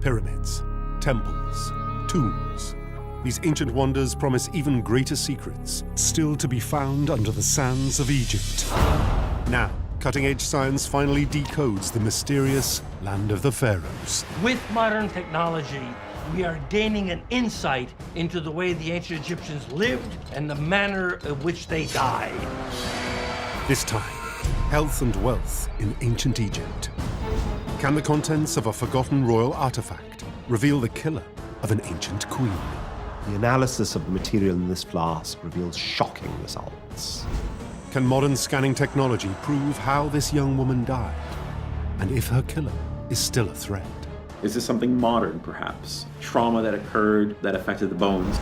Pyramids, temples, tombs. These ancient wonders promise even greater secrets, still to be found under the sands of Egypt. Now, cutting-edge science finally decodes the mysterious land of the pharaohs. With modern technology, we are gaining an insight into the way the ancient Egyptians lived and the manner in which they died. This time, health and wealth in ancient Egypt. Can the contents of a forgotten royal artifact reveal the killer of an ancient queen? The analysis of the material in this flask reveals shocking results. Can modern scanning technology prove how this young woman died? And if her killer is still a threat? Is this something modern, perhaps? Trauma that occurred that affected the bones?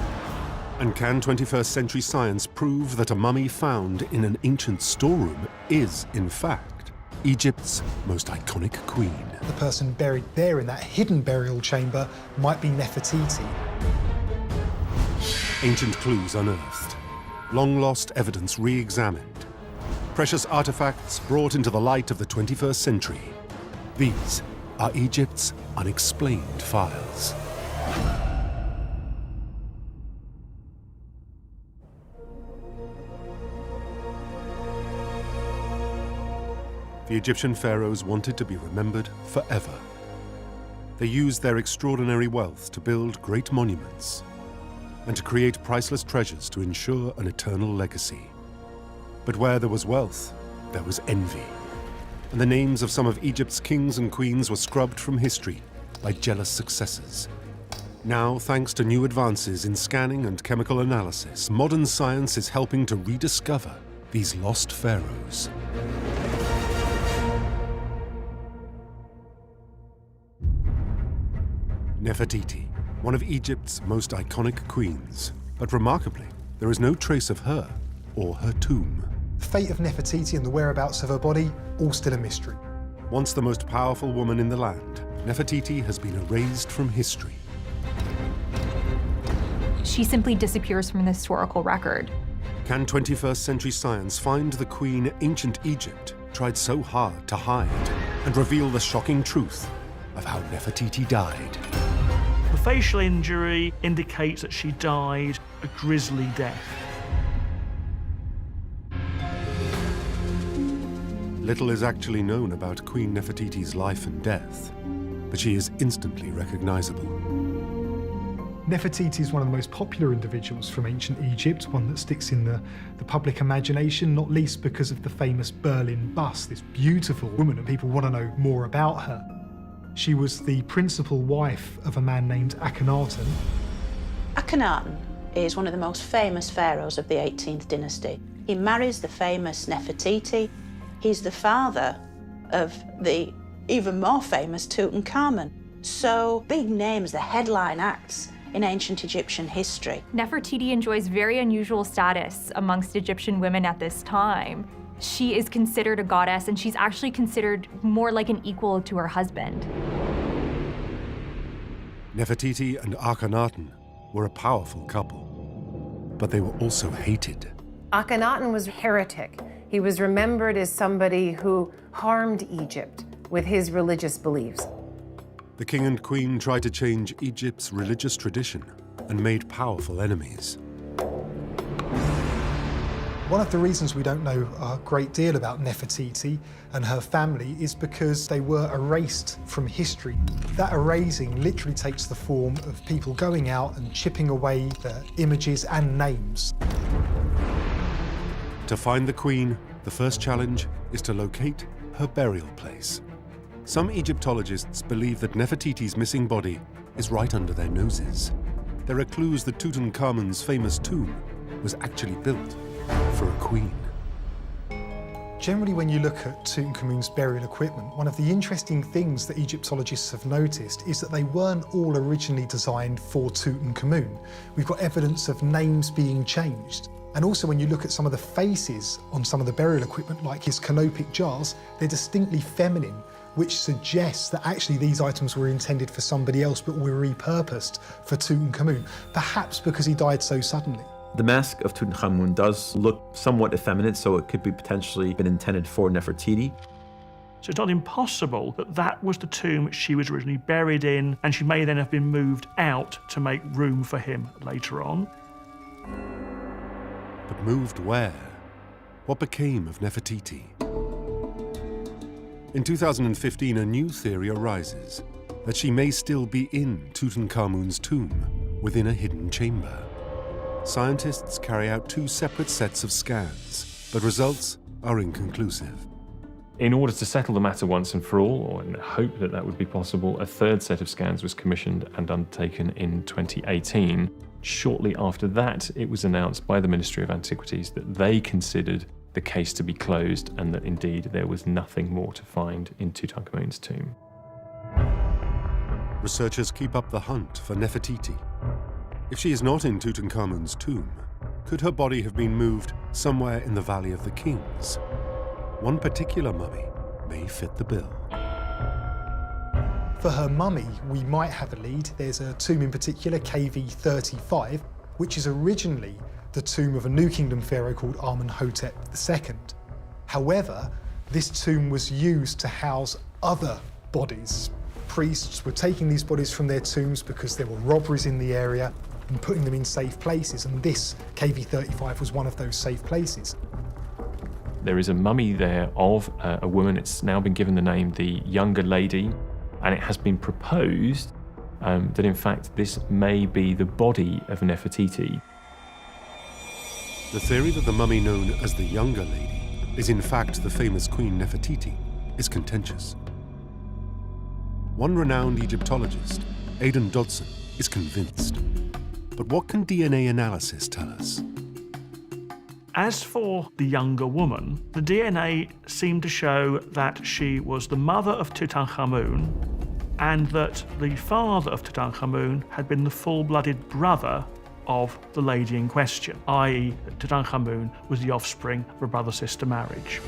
And can 21st century science prove that a mummy found in an ancient storeroom is, in fact, Egypt's most iconic queen? The person buried there in that hidden burial chamber might be Nefertiti. Ancient clues unearthed, long-lost evidence re-examined, precious artifacts brought into the light of the 21st century. These are Egypt's Unexplained Files. The Egyptian pharaohs wanted to be remembered forever. They used their extraordinary wealth to build great monuments and to create priceless treasures to ensure an eternal legacy. But where there was wealth, there was envy. And the names of some of Egypt's kings and queens were scrubbed from history by jealous successors. Now, thanks to new advances in scanning and chemical analysis, modern science is helping to rediscover these lost pharaohs. Nefertiti, one of Egypt's most iconic queens. But remarkably, there is no trace of her or her tomb. The fate of Nefertiti and the whereabouts of her body, all still a mystery. Once the most powerful woman in the land, Nefertiti has been erased from history. She simply disappears from the historical record. Can 21st century science find the queen ancient Egypt tried so hard to hide and reveal the shocking truth of how Nefertiti died? The facial injury indicates that she died a grisly death. Little is actually known about Queen Nefertiti's life and death, but she is instantly recognizable. Nefertiti is one of the most popular individuals from ancient Egypt, one that sticks in the public imagination, not least because of the famous Berlin bust, this beautiful woman, and people want to know more about her. She was the principal wife of a man named Akhenaten. Akhenaten is one of the most famous pharaohs of the 18th dynasty. He marries the famous Nefertiti. He's the father of the even more famous Tutankhamun. So big names, the headline acts in ancient Egyptian history. Nefertiti enjoys very unusual status amongst Egyptian women at this time. She is considered a goddess, and she's actually considered more like an equal to her husband. Nefertiti and Akhenaten were a powerful couple, but they were also hated. Akhenaten was a heretic. He was remembered as somebody who harmed Egypt with his religious beliefs. The king and queen tried to change Egypt's religious tradition and made powerful enemies. One of the reasons we don't know a great deal about Nefertiti and her family is because they were erased from history. That erasing literally takes the form of people going out and chipping away their images and names. To find the queen, the first challenge is to locate her burial place. Some Egyptologists believe that Nefertiti's missing body is right under their noses. There are clues that Tutankhamun's famous tomb was actually built for a queen. Generally, when you look at Tutankhamun's burial equipment, one of the interesting things that Egyptologists have noticed is that they weren't all originally designed for Tutankhamun. We've got evidence of names being changed. And also, when you look at some of the faces on some of the burial equipment, like his canopic jars, they're distinctly feminine, which suggests that actually these items were intended for somebody else but were repurposed for Tutankhamun, perhaps because he died so suddenly. The mask of Tutankhamun does look somewhat effeminate, so it could be potentially been intended for Nefertiti. So it's not impossible that that was the tomb she was originally buried in, and she may then have been moved out to make room for him later on. But moved where? What became of Nefertiti? In 2015, a new theory arises that she may still be in Tutankhamun's tomb, within a hidden chamber. Scientists carry out 2 separate sets of scans, but results are inconclusive. In order to settle the matter once and for all, or in the hope that that would be possible, a 3rd set of scans was commissioned and undertaken in 2018. Shortly after that, it was announced by the Ministry of Antiquities that they considered the case to be closed and that indeed there was nothing more to find in Tutankhamun's tomb. Researchers keep up the hunt for Nefertiti. If she is not in Tutankhamun's tomb, could her body have been moved somewhere in the Valley of the Kings? One particular mummy may fit the bill. For her mummy, we might have a lead. There's a tomb in particular, KV35, which is originally the tomb of a New Kingdom pharaoh called Amenhotep II. However, this tomb was used to house other bodies. Priests were taking these bodies from their tombs because there were robberies in the area and putting them in safe places, and this KV35 was one of those safe places. There is a mummy there of a woman. It's now been given the name the Younger Lady, and it has been proposed that in fact this may be the body of Nefertiti. The theory that the mummy known as the Younger Lady is in fact the famous Queen Nefertiti is contentious. One renowned Egyptologist, Aidan Dodson, is convinced. But what can DNA analysis tell us? As for the younger woman, the DNA seemed to show that she was the mother of Tutankhamun and that the father of Tutankhamun had been the full-blooded brother of the lady in question, i.e. Tutankhamun was the offspring of a brother-sister marriage.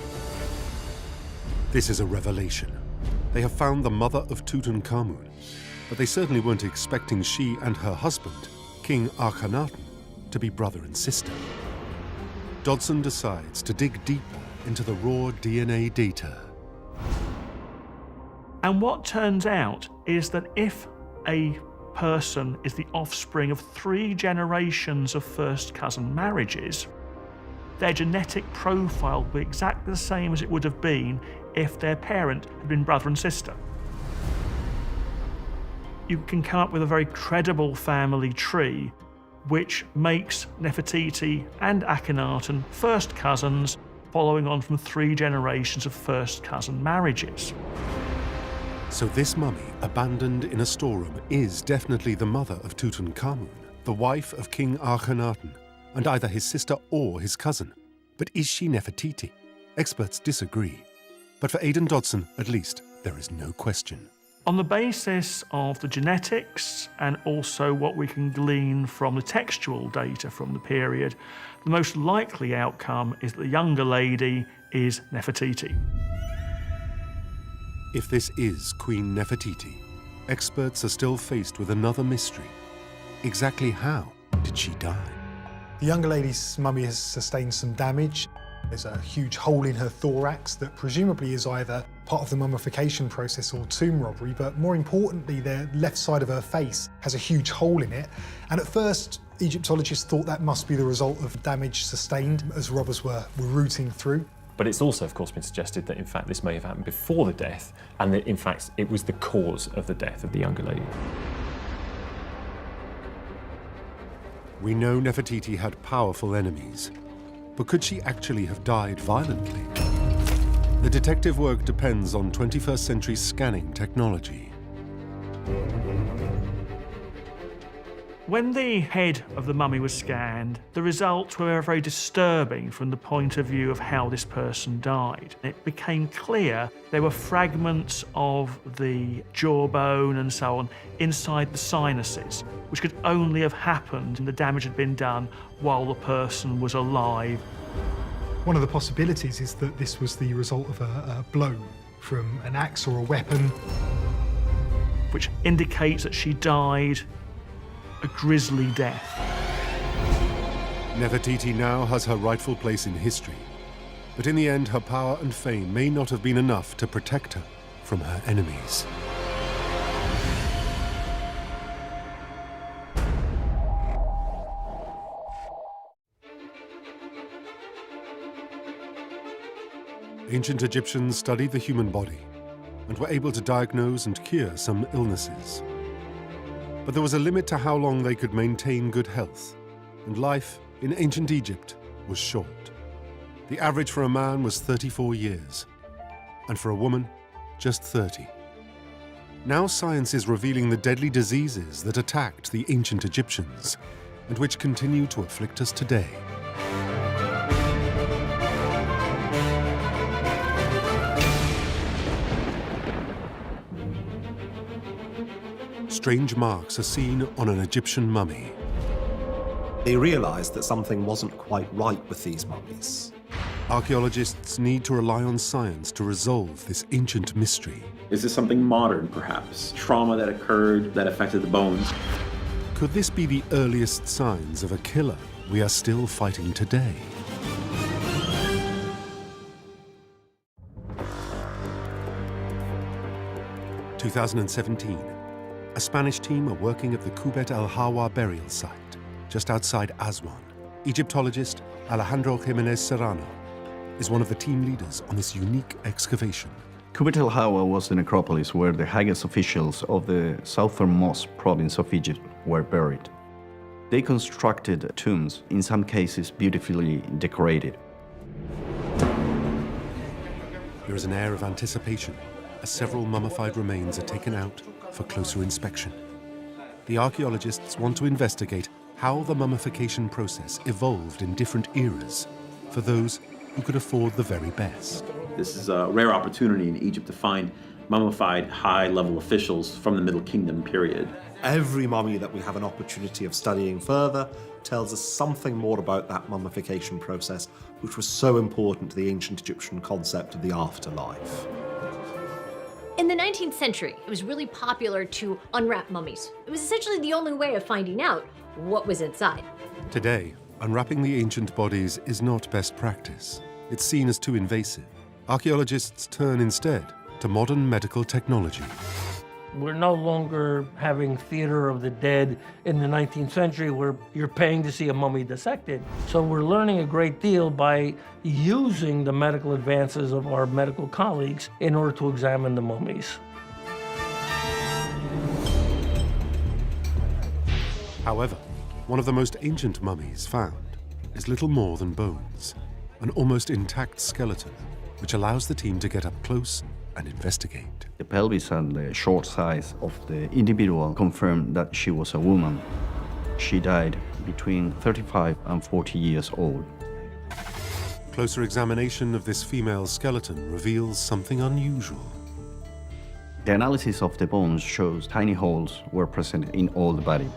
This is a revelation. They have found the mother of Tutankhamun, but they certainly weren't expecting she and her husband, King Akhenaten, to be brother and sister. Dodson decides to dig deeper into the raw DNA data. And what turns out is that if a person is the offspring of 3 generations of first cousin marriages, their genetic profile will be exactly the same as it would have been if their parent had been brother and sister. You can come up with a very credible family tree which makes Nefertiti and Akhenaten first cousins, following on from 3 generations of first cousin marriages. So this mummy, abandoned in a storeroom, is definitely the mother of Tutankhamun, the wife of King Akhenaten, and either his sister or his cousin. But is she Nefertiti? Experts disagree. But for Aidan Dodson, at least, there is no question. On the basis of the genetics and also what we can glean from the textual data from the period, the most likely outcome is that the younger lady is Nefertiti. If this is Queen Nefertiti, experts are still faced with another mystery. Exactly how did she die? The younger lady's mummy has sustained some damage. There's a huge hole in her thorax that presumably is either part of the mummification process or tomb robbery, but more importantly, the left side of her face has a huge hole in it. And at first, Egyptologists thought that must be the result of damage sustained as robbers were rooting through. But it's also, of course, been suggested that in fact this may have happened before the death, and that in fact it was the cause of the death of the younger lady. We know Nefertiti had powerful enemies, but could she actually have died violently? The detective work depends on 21st century scanning technology. When the head of the mummy was scanned, the results were very disturbing from the point of view of how this person died. It became clear there were fragments of the jawbone and so on inside the sinuses, which could only have happened and the damage had been done while the person was alive. One of the possibilities is that this was the result of a blow from an axe or a weapon, which indicates that she died a grisly death. Nefertiti now has her rightful place in history, But in the end, her power and fame may not have been enough to protect her from her enemies. Ancient Egyptians studied the human body and were able to diagnose and cure some illnesses. But there was a limit to how long they could maintain good health, and life in ancient Egypt was short. The average for a man was 34 years, and for a woman, just 30. Now science is revealing the deadly diseases that attacked the ancient Egyptians, and which continue to afflict us today. Strange marks are seen on an Egyptian mummy. They realized that something wasn't quite right with these mummies. Archaeologists need to rely on science to resolve this ancient mystery. Is this something modern, perhaps? Trauma that occurred that affected the bones? Could this be the earliest signs of a killer we are still fighting today? In 2017, a Spanish team are working at the Kubet el Hawa burial site, just outside Aswan. Egyptologist Alejandro Jimenez Serrano is one of the team leaders on this unique excavation. Kubet el Hawa was the necropolis where the highest officials of the southernmost province of Egypt were buried. They constructed tombs, in some cases beautifully decorated. There is an air of anticipation as several mummified remains are taken out for closer inspection. The archaeologists want to investigate how the mummification process evolved in different eras for those who could afford the very best. This is a rare opportunity in Egypt to find mummified high-level officials from the Middle Kingdom period. Every mummy that we have an opportunity of studying further tells us something more about that mummification process, which was so important to the ancient Egyptian concept of the afterlife. In the 19th century, it was really popular to unwrap mummies. It was essentially the only way of finding out what was inside. Today, unwrapping the ancient bodies is not best practice. It's seen as too invasive. Archaeologists turn instead to modern medical technology. We're no longer having theater of the dead in the 19th century where you're paying to see a mummy dissected. So we're learning a great deal by using the medical advances of our medical colleagues in order to examine the mummies. However, one of the most ancient mummies found is little more than bones, an almost intact skeleton, which allows the team to get up close and investigate. The pelvis and the short size of the individual confirmed that she was a woman. She died between 35 and 40 years old. Closer examination of this female skeleton reveals something unusual. The analysis of the bones shows tiny holes were present in all the body.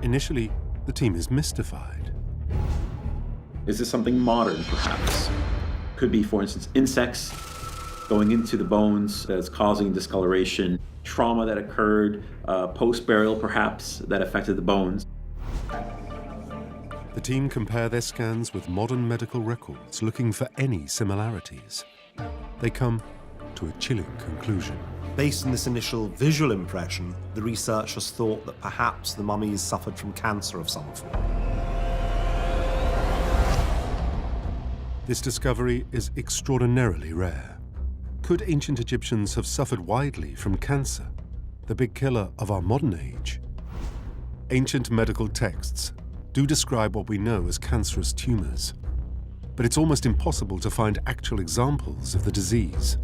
Initially, the team is mystified. Is this something modern, perhaps? Could be, for instance, insects going into the bones that's causing discoloration, trauma that occurred post-burial, perhaps, that affected the bones. The team compare their scans with modern medical records, looking for any similarities. They come to a chilling conclusion. Based on this initial visual impression, the researchers thought that perhaps the mummies suffered from cancer of some form. This discovery is extraordinarily rare. Could ancient Egyptians have suffered widely from cancer, the big killer of our modern age? Ancient medical texts do describe what we know as cancerous tumors, but it's almost impossible to find actual examples of the disease.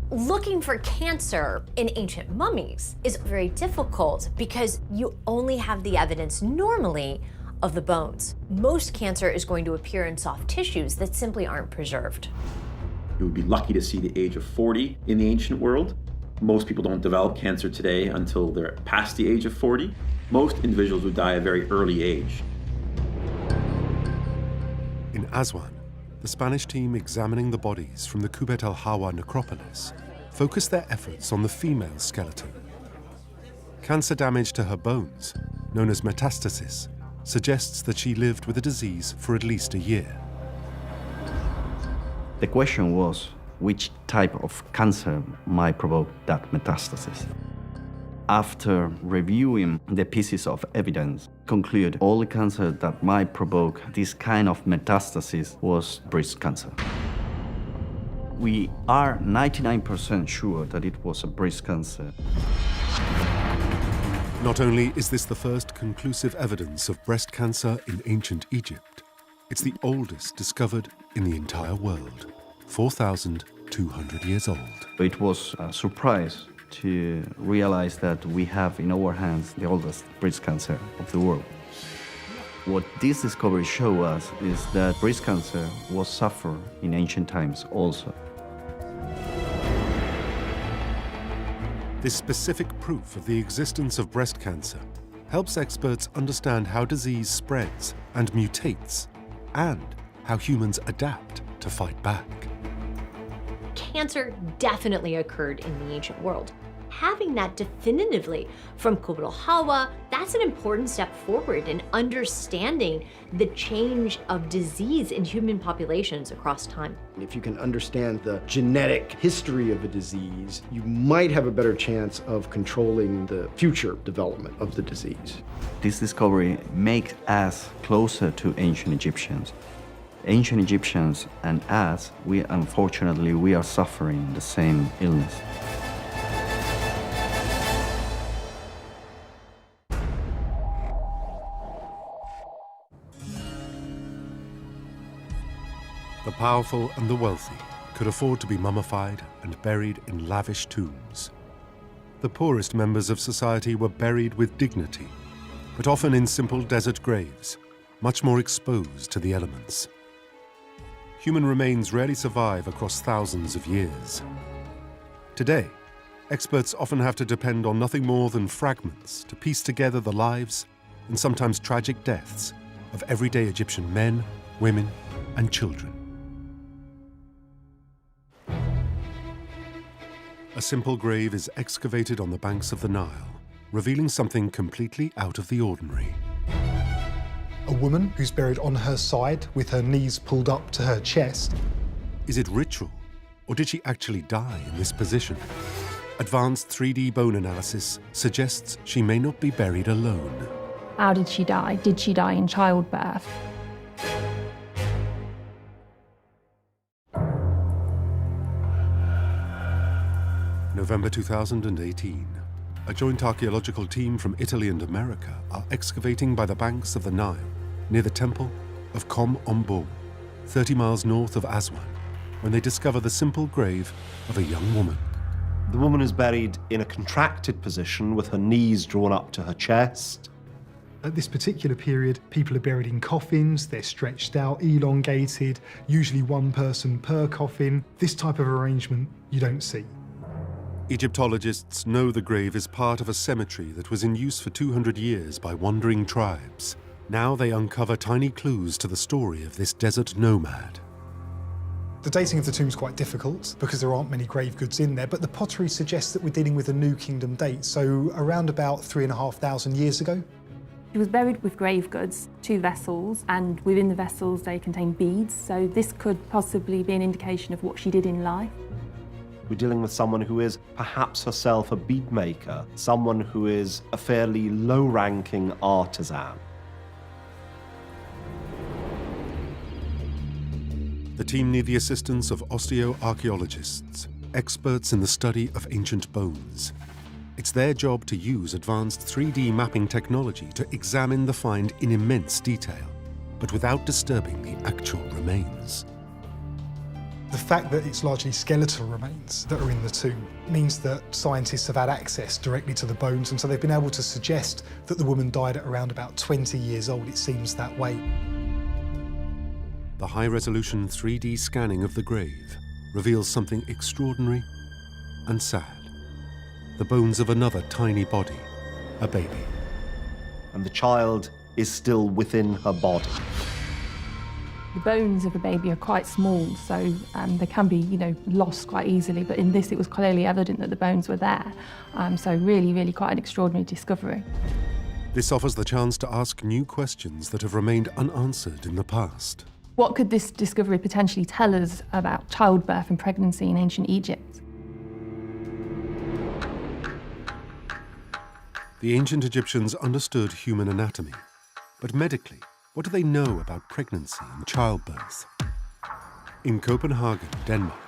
Looking for cancer in ancient mummies is very difficult because you only have the evidence normally of the bones. Most cancer is going to appear in soft tissues that simply aren't preserved. You would be lucky to see the age of 40 in the ancient world. Most people don't develop cancer today until they're past the age of 40. Most individuals would die at a very early age. In Aswan, the Spanish team examining the bodies from the Kubet el Hawa necropolis focused their efforts on the female skeleton. Cancer damage to her bones, known as metastasis, suggests that she lived with the disease for at least a year. The question was which type of cancer might provoke that metastasis. After reviewing the pieces of evidence, conclude all the cancer that might provoke this kind of metastasis was breast cancer. We are 99% sure that it was a breast cancer. Not only is this the first conclusive evidence of breast cancer in ancient Egypt, it's the oldest discovered in the entire world, 4,200 years old. It was a surprise to realize that we have in our hands the oldest breast cancer of the world. What this discovery shows us is that breast cancer was suffered in ancient times also. This specific proof of the existence of breast cancer helps experts understand how disease spreads and mutates, and how humans adapt to fight back. Cancer definitely occurred in the ancient world. Having that definitively from Kubla Hawa, that's an important step forward in understanding the change of disease in human populations across time. If you can understand the genetic history of a disease, you might have a better chance of controlling the future development of the disease. This discovery makes us closer to ancient Egyptians. Ancient Egyptians and us, unfortunately, we are suffering the same illness. The powerful and the wealthy could afford to be mummified and buried in lavish tombs. The poorest members of society were buried with dignity, but often in simple desert graves, much more exposed to the elements. Human remains rarely survive across thousands of years. Today, experts often have to depend on nothing more than fragments to piece together the lives and sometimes tragic deaths of everyday Egyptian men, women, and children. A simple grave is excavated on the banks of the Nile, revealing something completely out of the ordinary. A woman who's buried on her side with her knees pulled up to her chest. Is it ritual, or did she actually die in this position? Advanced 3D bone analysis suggests she may not be buried alone. How did she die? Did she die in childbirth? November 2018. A joint archaeological team from Italy and America are excavating by the banks of the Nile, near the temple of Kombo, 30 miles north of Aswan, when they discover the simple grave of a young woman. The woman is buried in a contracted position with her knees drawn up to her chest. At this particular period, people are buried in coffins, they're stretched out, elongated, usually one person per coffin. This type of arrangement you don't see. Egyptologists know the grave is part of a cemetery that was in use for 200 years by wandering tribes. Now they uncover tiny clues to the story of this desert nomad. The dating of the tomb is quite difficult because there aren't many grave goods in there, but the pottery suggests that we're dealing with a New Kingdom date, so around about 3,500 years ago. She was buried with grave goods, 2 vessels, and within the vessels they contain beads, so this could possibly be an indication of what she did in life. We're dealing with someone who is perhaps herself a bead maker, someone who is a fairly low-ranking artisan. The team need the assistance of osteoarchaeologists, experts in the study of ancient bones. It's their job to use advanced 3D mapping technology to examine the find in immense detail, but without disturbing the actual remains. The fact that it's largely skeletal remains that are in the tomb means that scientists have had access directly to the bones, and so they've been able to suggest that the woman died at around about 20 years old. It seems that way. The high-resolution 3D scanning of the grave reveals something extraordinary and sad. The bones of another tiny body, a baby. And the child is still within her body. The bones of a baby are quite small, so they can be, lost quite easily. But in this, it was clearly evident that the bones were there. So really quite an extraordinary discovery. This offers the chance to ask new questions that have remained unanswered in the past. What could this discovery potentially tell us about childbirth and pregnancy in ancient Egypt? The ancient Egyptians understood human anatomy, but medically, what do they know about pregnancy and childbirth? In Copenhagen, Denmark,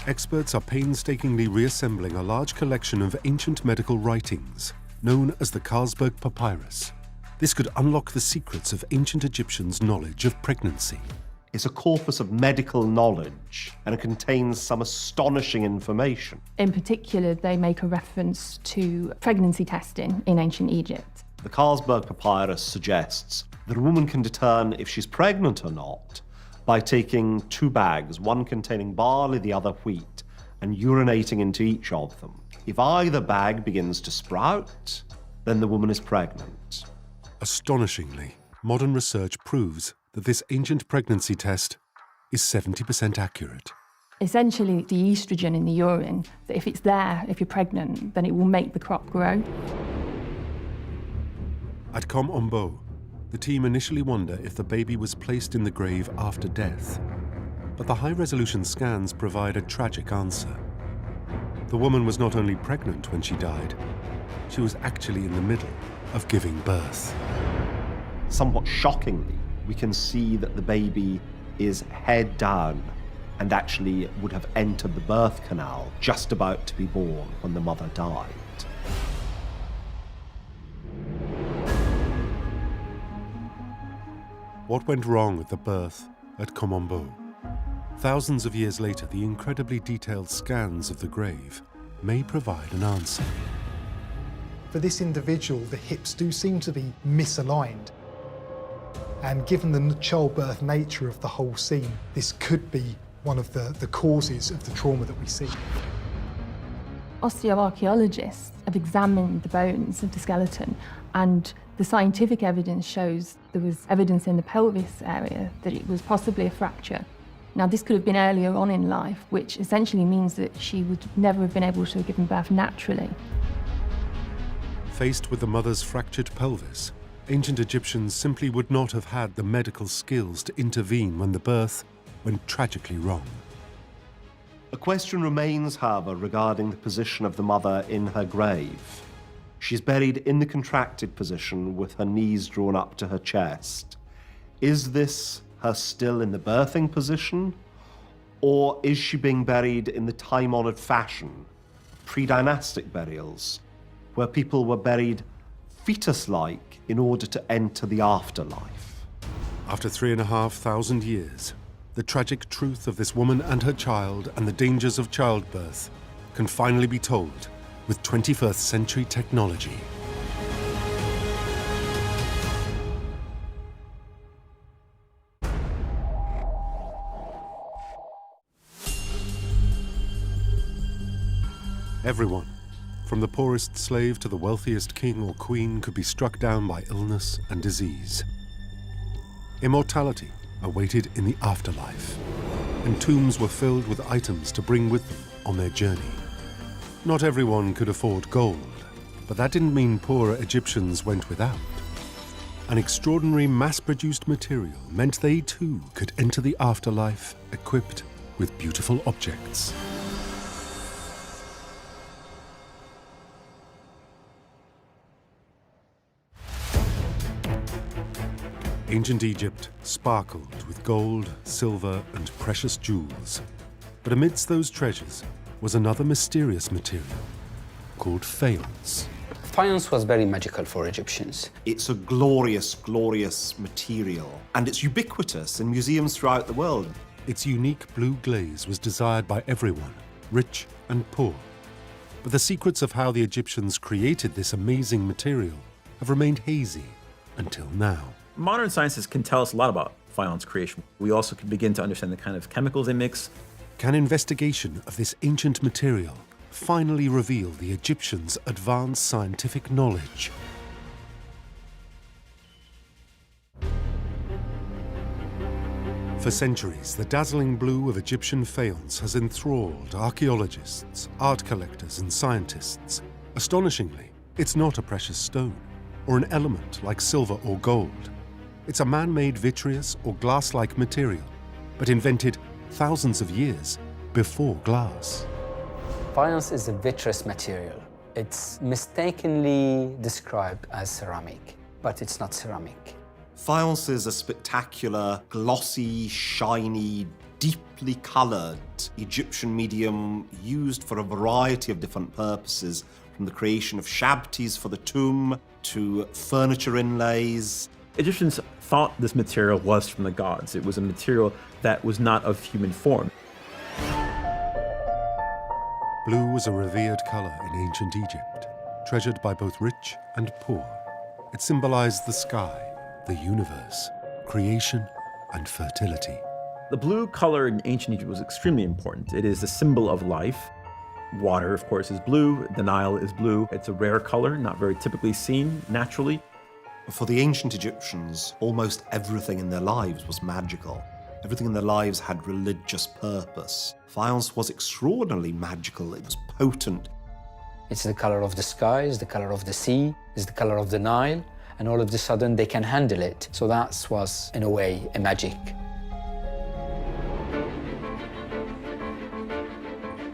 experts are painstakingly reassembling a large collection of ancient medical writings, known as the Carlsberg Papyrus. This could unlock the secrets of ancient Egyptians' knowledge of pregnancy. It's a corpus of medical knowledge, and it contains some astonishing information. In particular, they make a reference to pregnancy testing in ancient Egypt. The Carlsberg Papyrus suggests that a woman can determine if she's pregnant or not by taking 2 bags, one containing barley, the other wheat, and urinating into each of them. If either bag begins to sprout, then the woman is pregnant. Astonishingly, modern research proves that this ancient pregnancy test is 70% accurate. Essentially, the estrogen in the urine, that if it's there, if you're pregnant, then it will make the crop grow. At Kombo, the team initially wonder if the baby was placed in the grave after death. But the high-resolution scans provide a tragic answer. The woman was not only pregnant when she died, she was actually in the middle of giving birth. Somewhat shockingly, we can see that the baby is head down and actually would have entered the birth canal just about to be born when the mother died. What went wrong at the birth at Kombo? Thousands of years later, the incredibly detailed scans of the grave may provide an answer. For this individual, the hips do seem to be misaligned. And given the childbirth nature of the whole scene, this could be one of the causes of the trauma that we see. Osteoarchaeologists have examined the bones of the skeleton, and the scientific evidence shows there was evidence in the pelvis area that it was possibly a fracture. Now, this could have been earlier on in life, which essentially means that she would never have been able to have given birth naturally. Faced with the mother's fractured pelvis, ancient Egyptians simply would not have had the medical skills to intervene when the birth went tragically wrong. A question remains, however, regarding the position of the mother in her grave. She's buried in the contracted position with her knees drawn up to her chest. Is this her still in the birthing position, or is she being buried in the time-honored fashion, pre-dynastic burials, where people were buried fetus-like in order to enter the afterlife? After 3,500 years, the tragic truth of this woman and her child and the dangers of childbirth can finally be told with 21st century technology. Everyone, from the poorest slave to the wealthiest king or queen, could be struck down by illness and disease. Immortality awaited in the afterlife, and tombs were filled with items to bring with them on their journey. Not everyone could afford gold, but that didn't mean poorer Egyptians went without. An extraordinary mass-produced material meant they too could enter the afterlife equipped with beautiful objects. Ancient Egypt sparkled with gold, silver, and precious jewels. But amidst those treasures was another mysterious material called faience. Faience was very magical for Egyptians. It's a glorious, glorious material, and it's ubiquitous in museums throughout the world. Its unique blue glaze was desired by everyone, rich and poor. But the secrets of how the Egyptians created this amazing material have remained hazy until now. Modern sciences can tell us a lot about faience creation. We also can begin to understand the kind of chemicals they mix. Can investigation of this ancient material finally reveal the Egyptians' advanced scientific knowledge? For centuries, the dazzling blue of Egyptian faience has enthralled archaeologists, art collectors, and scientists. Astonishingly, it's not a precious stone or an element like silver or gold. It's a man-made vitreous or glass-like material, but invented thousands of years before glass. Faience is a vitreous material. It's mistakenly described as ceramic, but it's not ceramic. Faience is a spectacular, glossy, shiny, deeply coloured Egyptian medium used for a variety of different purposes, from the creation of shabtis for the tomb to furniture inlays. Egyptians thought this material was from the gods. It was a material that was not of human form. Blue was a revered colour in ancient Egypt, treasured by both rich and poor. It symbolized the sky, the universe, creation, and fertility. The blue color in ancient Egypt was extremely important. It is a symbol of life. Water, of course, is blue. The Nile is blue. It's a rare color, not very typically seen naturally. For the ancient Egyptians, almost everything in their lives was magical. Everything in their lives had religious purpose. Faience was extraordinarily magical. It was potent. It's the color of the sky, it's the color of the sea, it's the color of the Nile, and all of a sudden they can handle it. So that was, in a way, a magic.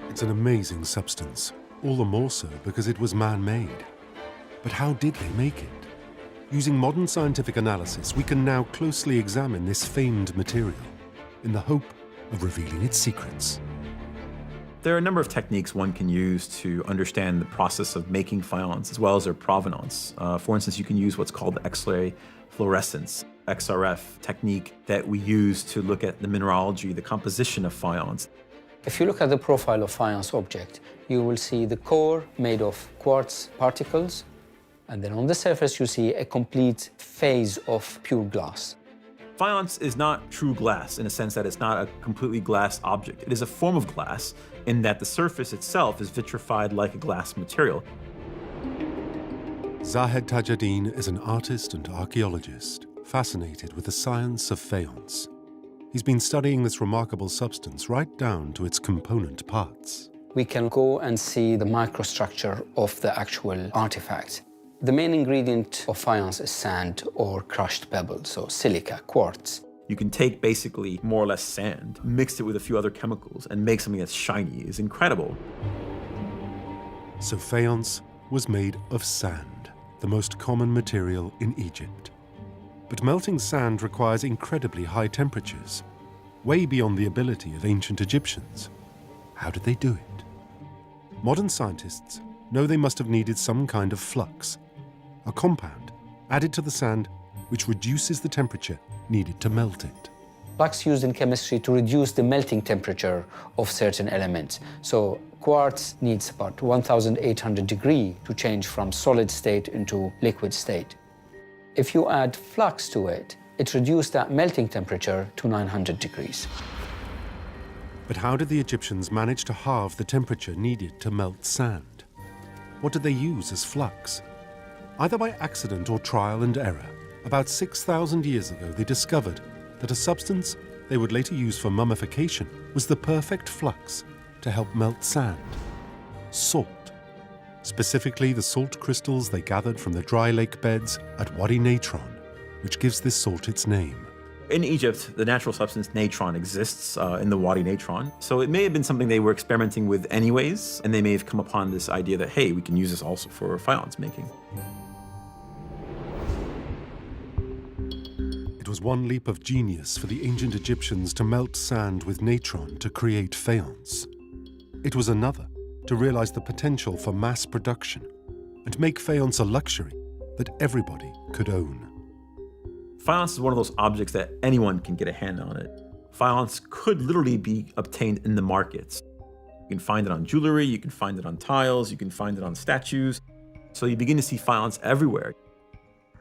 It's an amazing substance, all the more so because it was man-made. But how did they make it? Using modern scientific analysis, we can now closely examine this famed material in the hope of revealing its secrets. There are a number of techniques one can use to understand the process of making faience, as well as their provenance. For instance, you can use what's called X-ray fluorescence, XRF technique that we use to look at the mineralogy, the composition of faience. If you look at the profile of faience object, you will see the core made of quartz particles, and then on the surface you see a complete phase of pure glass. Faience is not true glass in a sense that it's not a completely glass object. It is a form of glass in that the surface itself is vitrified like a glass material. Zahed Tajuddin is an artist and archaeologist fascinated with the science of faience. He's been studying this remarkable substance right down to its component parts. We can go and see the microstructure of the actual artifact. The main ingredient of faience is sand or crushed pebbles, so silica, quartz. You can take basically more or less sand, mix it with a few other chemicals, and make something that's shiny. It's incredible. So faience was made of sand, the most common material in Egypt. But melting sand requires incredibly high temperatures, way beyond the ability of ancient Egyptians. How did they do it? Modern scientists know they must have needed some kind of flux, a compound added to the sand which reduces the temperature needed to melt it. Flux used in chemistry to reduce the melting temperature of certain elements. So quartz needs about 1,800 degrees to change from solid state into liquid state. If you add flux to it, it reduced that melting temperature to 900 degrees. But how did the Egyptians manage to halve the temperature needed to melt sand? What did they use as flux? Either by accident or trial and error, about 6,000 years ago they discovered that a substance they would later use for mummification was the perfect flux to help melt sand. Salt. Specifically the salt crystals they gathered from the dry lake beds at Wadi Natron, which gives this salt its name. In Egypt, the natural substance natron exists in the Wadi Natron. So it may have been something they were experimenting with anyways, and they may have come upon this idea that, hey, we can use this also for faience making. It was one leap of genius for the ancient Egyptians to melt sand with natron to create faience. It was another to realize the potential for mass production and make faience a luxury that everybody could own. Faience is one of those objects that anyone can get a hand on it. Faience could literally be obtained in the markets. You can find it on jewelry, you can find it on tiles, you can find it on statues. So you begin to see faience everywhere.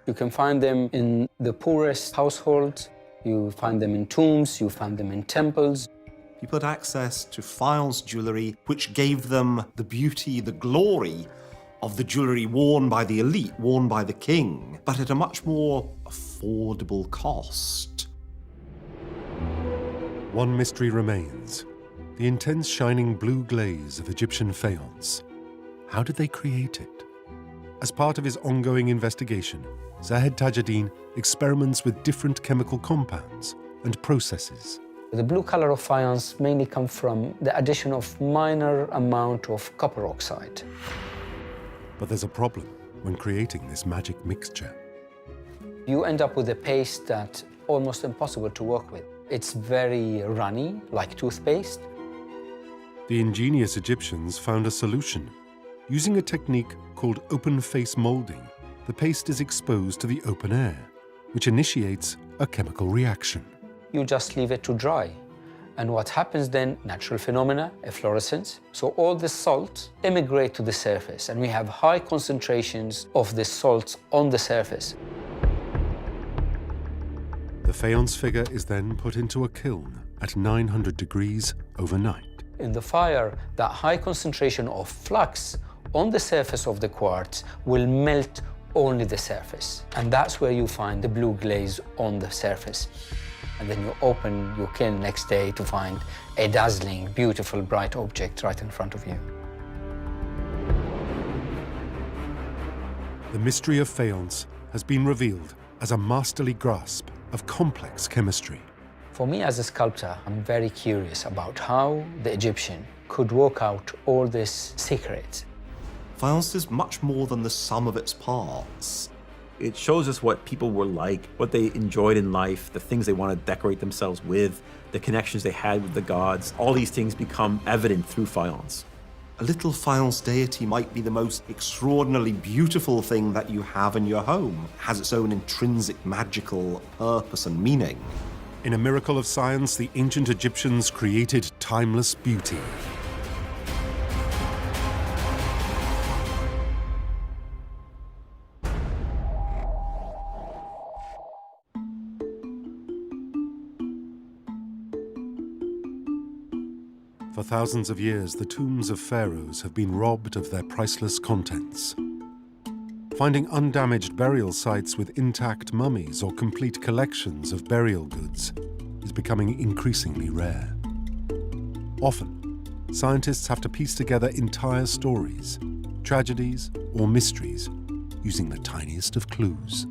You can find them in the poorest households, you find them in tombs, you find them in temples. People had access to faience jewelry, which gave them the beauty, the glory of the jewelry worn by the elite, worn by the king, but at a much more affordable cost. One mystery remains: the intense shining blue glaze of Egyptian faience. How did they create it? As part of his ongoing investigation, Zahed Tajuddin experiments with different chemical compounds and processes. The blue color of faience mainly comes from the addition of minor amount of copper oxide. But there's a problem when creating this magic mixture. You end up with a paste that's almost impossible to work with. It's very runny, like toothpaste. The ingenious Egyptians found a solution. Using a technique called open-face molding, the paste is exposed to the open air, which initiates a chemical reaction. You just leave it to dry. And what happens then, natural phenomena, efflorescence. So all the salt immigrate to the surface, and we have high concentrations of the salts on the surface. The faience figure is then put into a kiln at 900 degrees overnight. In the fire, that high concentration of flux on the surface of the quartz will melt only the surface. And that's where you find the blue glaze on the surface. And then you open your kiln next day to find a dazzling, beautiful, bright object right in front of you. The mystery of faience has been revealed as a masterly grasp of complex chemistry. For me as a sculptor, I'm very curious about how the Egyptian could work out all these secrets. Faience is much more than the sum of its parts. It shows us what people were like, what they enjoyed in life, the things they want to decorate themselves with, the connections they had with the gods. All these things become evident through faience. A little faience deity might be the most extraordinarily beautiful thing that you have in your home. It has its own intrinsic magical purpose and meaning. In a miracle of science, the ancient Egyptians created timeless beauty. For thousands of years, the tombs of pharaohs have been robbed of their priceless contents. Finding undamaged burial sites with intact mummies or complete collections of burial goods is becoming increasingly rare. Often, scientists have to piece together entire stories, tragedies, or mysteries using the tiniest of clues.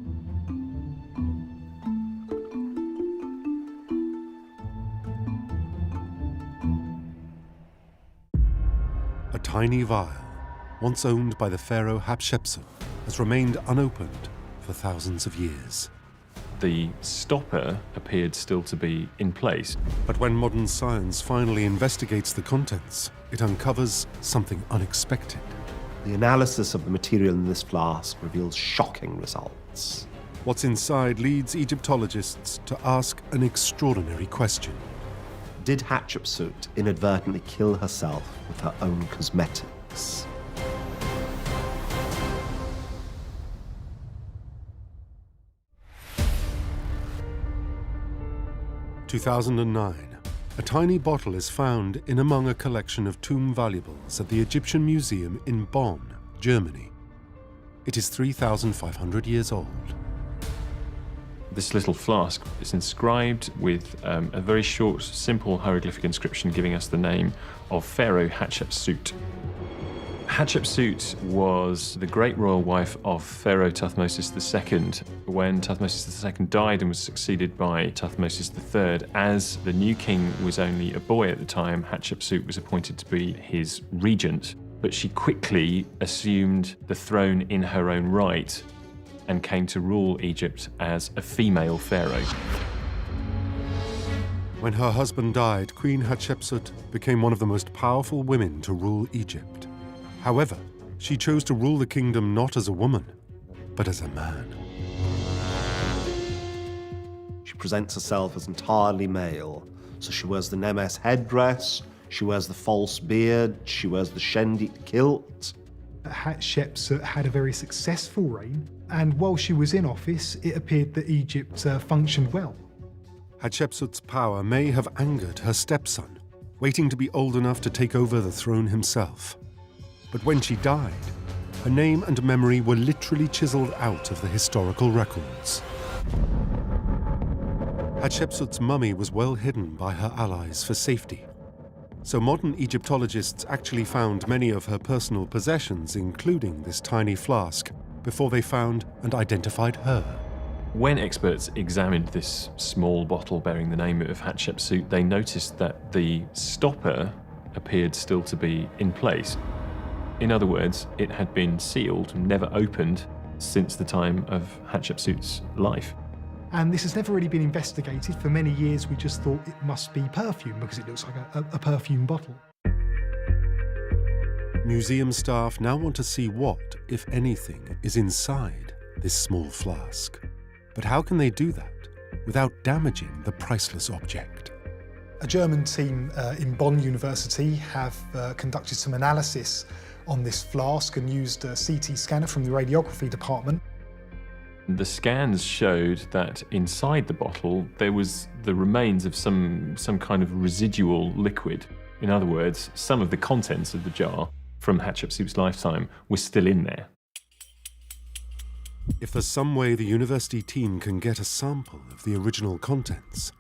A tiny vial, once owned by the pharaoh Hatshepsut, has remained unopened for thousands of years. The stopper appeared still to be in place. But when modern science finally investigates the contents, it uncovers something unexpected. The analysis of the material in this flask reveals shocking results. What's inside leads Egyptologists to ask an extraordinary question. Did Hatshepsut inadvertently kill herself with her own cosmetics? 2009, a tiny bottle is found in among a collection of tomb valuables at the Egyptian Museum in Bonn, Germany. It is 3,500 years old. This little flask is inscribed with a very short, simple hieroglyphic inscription giving us the name of Pharaoh Hatshepsut. Hatshepsut was the great royal wife of Pharaoh Thutmosis II. When Thutmosis II died and was succeeded by Thutmosis III, as the new king was only a boy at the time, Hatshepsut was appointed to be his regent. But she quickly assumed the throne in her own right and came to rule Egypt as a female pharaoh. When her husband died, Queen Hatshepsut became one of the most powerful women to rule Egypt. However, she chose to rule the kingdom not as a woman, but as a man. She presents herself as entirely male, so she wears the Nemes headdress, she wears the false beard, she wears the Shendit kilt. Hatshepsut had a very successful reign, and while she was in office, it appeared that Egypt functioned well. Hatshepsut's power may have angered her stepson, waiting to be old enough to take over the throne himself. But when she died, her name and memory were literally chiseled out of the historical records. Hatshepsut's mummy was well hidden by her allies for safety. So modern Egyptologists actually found many of her personal possessions, including this tiny flask, before they found and identified her. When experts examined this small bottle bearing the name of Hatshepsut, they noticed that the stopper appeared still to be in place. In other words, it had been sealed, never opened, since the time of Hatshepsut's life. And this has never really been investigated. For many years, we just thought it must be perfume because it looks like a perfume bottle. Museum staff now want to see what, if anything, is inside this small flask. But how can they do that without damaging the priceless object? A German team in Bonn University have conducted some analysis on this flask and used a CT scanner from the radiography department. The scans showed that inside the bottle there was the remains of some kind of residual liquid. In other words, some of the contents of the jar from Hatshepsut's lifetime were still in there. If there's some way the university team can get a sample of the original contents,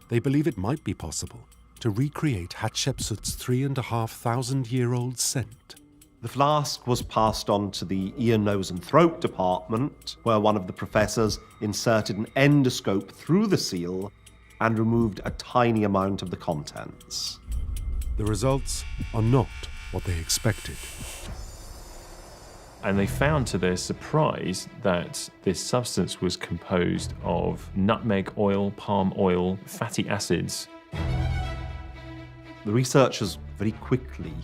they believe it might be possible to recreate Hatshepsut's 3,500-year-old scent. The flask was passed on to the ear, nose and throat department, where one of the professors inserted an endoscope through the seal and removed a tiny amount of the contents. The results are not what they expected. And they found to their surprise that this substance was composed of nutmeg oil, palm oil, fatty acids. The researchers very quickly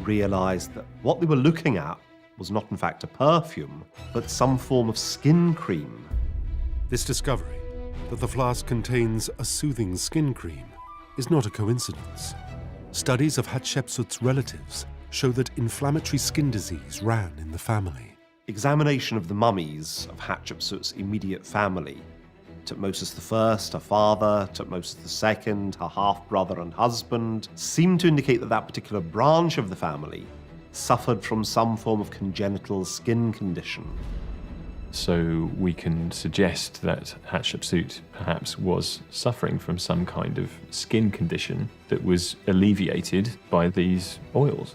realized that what they were looking at was not in fact a perfume, but some form of skin cream. This discovery, that the flask contains a soothing skin cream, is not a coincidence. Studies of Hatshepsut's relatives show that inflammatory skin disease ran in the family. Examination of the mummies of Hatshepsut's immediate family, Tutmosis I, her father, Tutmosis II, her half-brother and husband, seem to indicate that that particular branch of the family suffered from some form of congenital skin condition. So we can suggest that Hatshepsut perhaps was suffering from some kind of skin condition that was alleviated by these oils.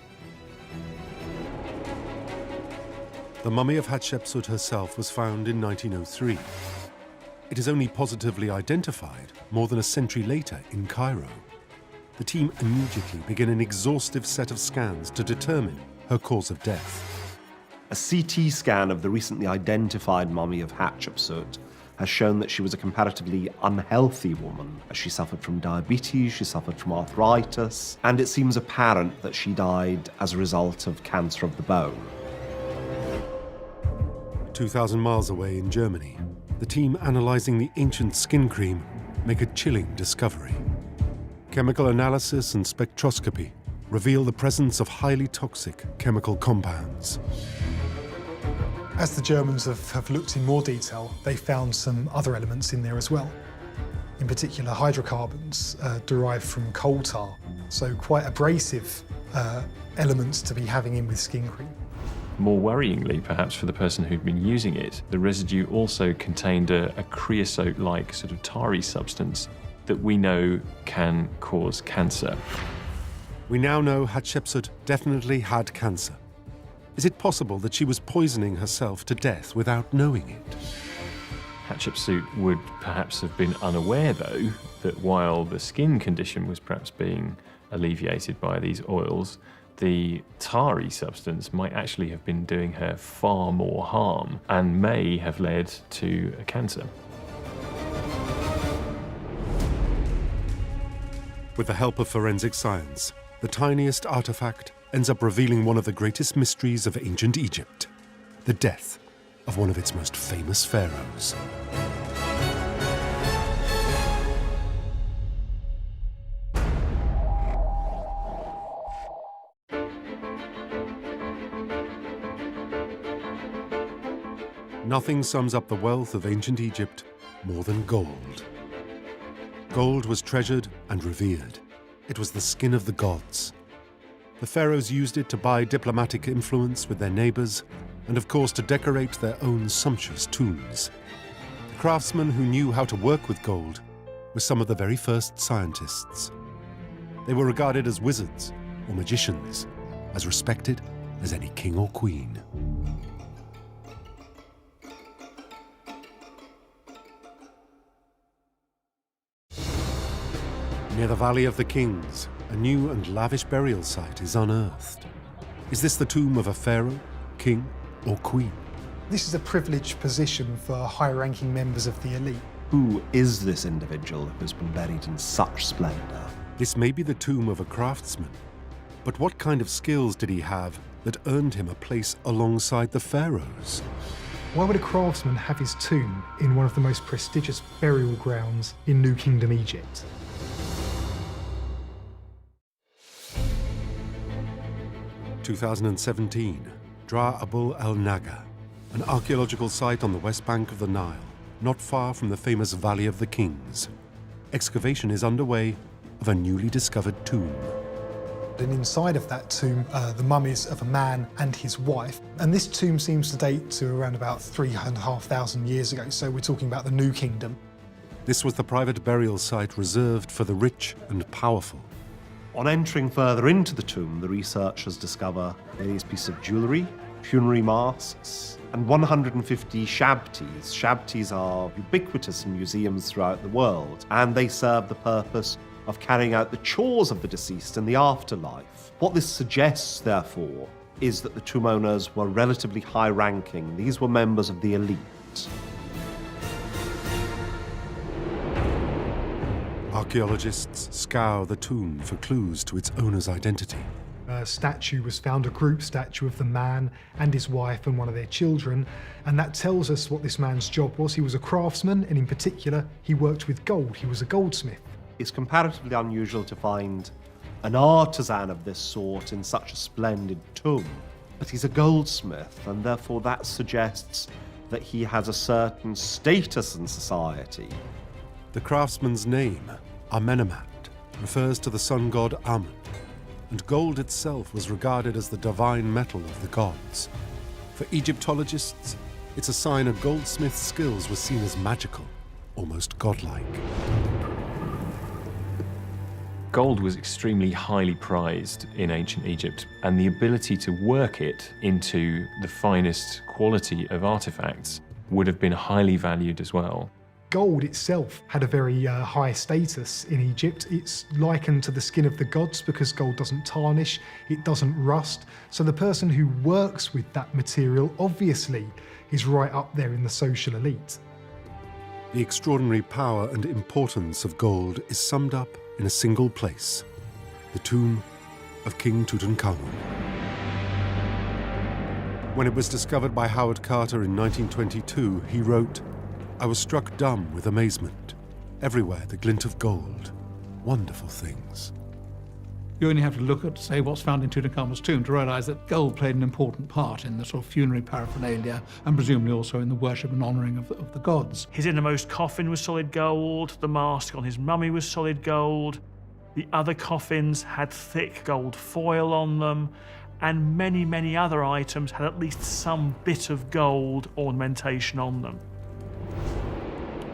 The mummy of Hatshepsut herself was found in 1903. It is only positively identified more than a century later in Cairo. The team immediately begin an exhaustive set of scans to determine her cause of death. A CT scan of the recently identified mummy of Hatshepsut has shown that she was a comparatively unhealthy woman. She suffered from diabetes, she suffered from arthritis, and it seems apparent that she died as a result of cancer of the bone. 2,000 miles away in Germany, the team analyzing the ancient skin cream make a chilling discovery. Chemical analysis and spectroscopy reveal the presence of highly toxic chemical compounds. As the Germans have looked in more detail, they found some other elements in there as well. In particular, hydrocarbons derived from coal tar, so quite abrasive elements to be having in with skin cream. More worryingly, perhaps for the person who'd been using it, the residue also contained a creosote-like sort of tarry substance that we know can cause cancer. We now know Hatshepsut definitely had cancer. Is it possible that she was poisoning herself to death without knowing it? Hatshepsut would perhaps have been unaware, though, that while the skin condition was perhaps being alleviated by these oils, the tarry substance might actually have been doing her far more harm and may have led to a cancer. With the help of forensic science, the tiniest artifact ends up revealing one of the greatest mysteries of ancient Egypt, the death of one of its most famous pharaohs. Nothing sums up the wealth of ancient Egypt more than gold. Gold was treasured and revered. It was the skin of the gods. The pharaohs used it to buy diplomatic influence with their neighbors and, of course, to decorate their own sumptuous tombs. The craftsmen who knew how to work with gold were some of the very first scientists. They were regarded as wizards or magicians, as respected as any king or queen. Near the Valley of the Kings, a new and lavish burial site is unearthed. Is this the tomb of a pharaoh, king, or queen? This is a privileged position for high-ranking members of the elite. Who is this individual who's been buried in such splendor? This may be the tomb of a craftsman, but what kind of skills did he have that earned him a place alongside the pharaohs? Why would a craftsman have his tomb in one of the most prestigious burial grounds in New Kingdom Egypt? In 2017, Dra Abul al-Naga, an archaeological site on the west bank of the Nile, not far from the famous Valley of the Kings. Excavation is underway of a newly discovered tomb. And inside of that tomb, the mummies of a man and his wife. And this tomb seems to date to around about 3,500 years ago, so we're talking about the New Kingdom. This was the private burial site reserved for the rich and powerful. On entering further into the tomb, the researchers discover various pieces of jewellery, funerary masks, and 150 shabtis. Shabtis are ubiquitous in museums throughout the world, and they serve the purpose of carrying out the chores of the deceased in the afterlife. What this suggests, therefore, is that the tomb owners were relatively high-ranking. These were members of the elite. Archaeologists scour the tomb for clues to its owner's identity. A statue was found, a group statue of the man and his wife and one of their children, and that tells us what this man's job was. He was a craftsman, and in particular, he worked with gold. He was a goldsmith. It's comparatively unusual to find an artisan of this sort in such a splendid tomb, but he's a goldsmith, and therefore that suggests that he has a certain status in society. The craftsman's name, Amenemhat, refers to the sun god Amun, and gold itself was regarded as the divine metal of the gods. For Egyptologists, it's a sign a goldsmith's skills were seen as magical, almost godlike. Gold was extremely highly prized in ancient Egypt, and the ability to work it into the finest quality of artifacts would have been highly valued as well. Gold itself had a very high status in Egypt. It's likened to the skin of the gods because gold doesn't tarnish, it doesn't rust. So the person who works with that material obviously is right up there in the social elite. The extraordinary power and importance of gold is summed up in a single place, the tomb of King Tutankhamun. When it was discovered by Howard Carter in 1922, he wrote, "I was struck dumb with amazement. Everywhere the glint of gold. Wonderful things." You only have to look at, say, what's found in Tutankhamun's tomb to realise that gold played an important part in the sort of funerary paraphernalia and presumably also in the worship and honouring of the gods. His innermost coffin was solid gold, the mask on his mummy was solid gold, the other coffins had thick gold foil on them, and many, many other items had at least some bit of gold ornamentation on them.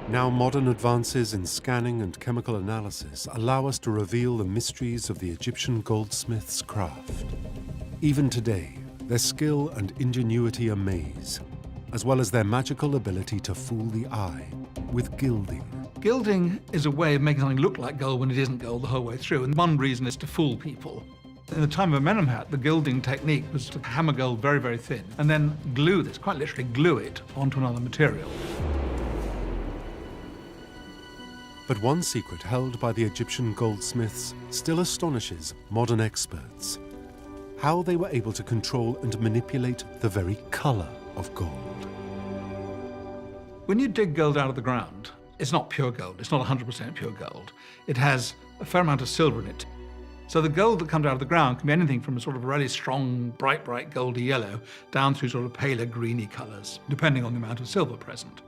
Now modern advances in scanning and chemical analysis allow us to reveal the mysteries of the Egyptian goldsmith's craft. Even today, their skill and ingenuity amaze, as well as their magical ability to fool the eye with gilding. Gilding is a way of making something look like gold when it isn't gold the whole way through, and one reason is to fool people. In the time of Amenemhat, the gilding technique was to hammer gold very, very thin, and then glue this, quite literally glue it onto another material. But one secret held by the Egyptian goldsmiths still astonishes modern experts: how they were able to control and manipulate the very colour of gold. When you dig gold out of the ground, it's not pure gold, it's not 100% pure gold. It has a fair amount of silver in it. So the gold that comes out of the ground can be anything from a sort of really strong, bright goldy yellow down through sort of paler greeny colours, depending on the amount of silver present.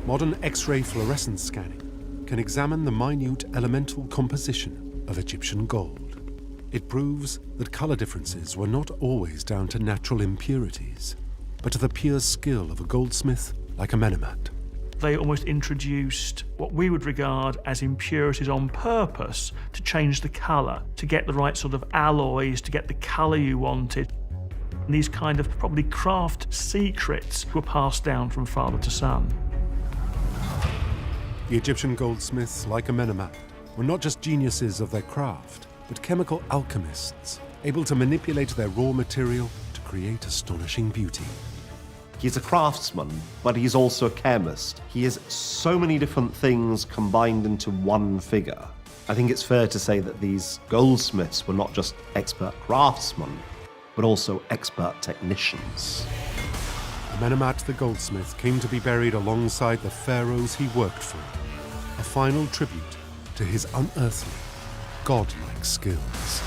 Modern X-ray fluorescence scanning can examine the minute elemental composition of Egyptian gold. It proves that colour differences were not always down to natural impurities, but to the pure skill of a goldsmith like Amenemhat. They almost introduced what we would regard as impurities on purpose to change the colour, to get the right sort of alloys, to get the colour you wanted. And these kind of probably craft secrets were passed down from father to son. The Egyptian goldsmiths, like Amenemhat, were not just geniuses of their craft, but chemical alchemists, able to manipulate their raw material to create astonishing beauty. He's a craftsman, but he's also a chemist. He is so many different things combined into one figure. I think it's fair to say that these goldsmiths were not just expert craftsmen, but also expert technicians. Amenemhat the goldsmith came to be buried alongside the pharaohs he worked for, a final tribute to his unearthly, godlike skills.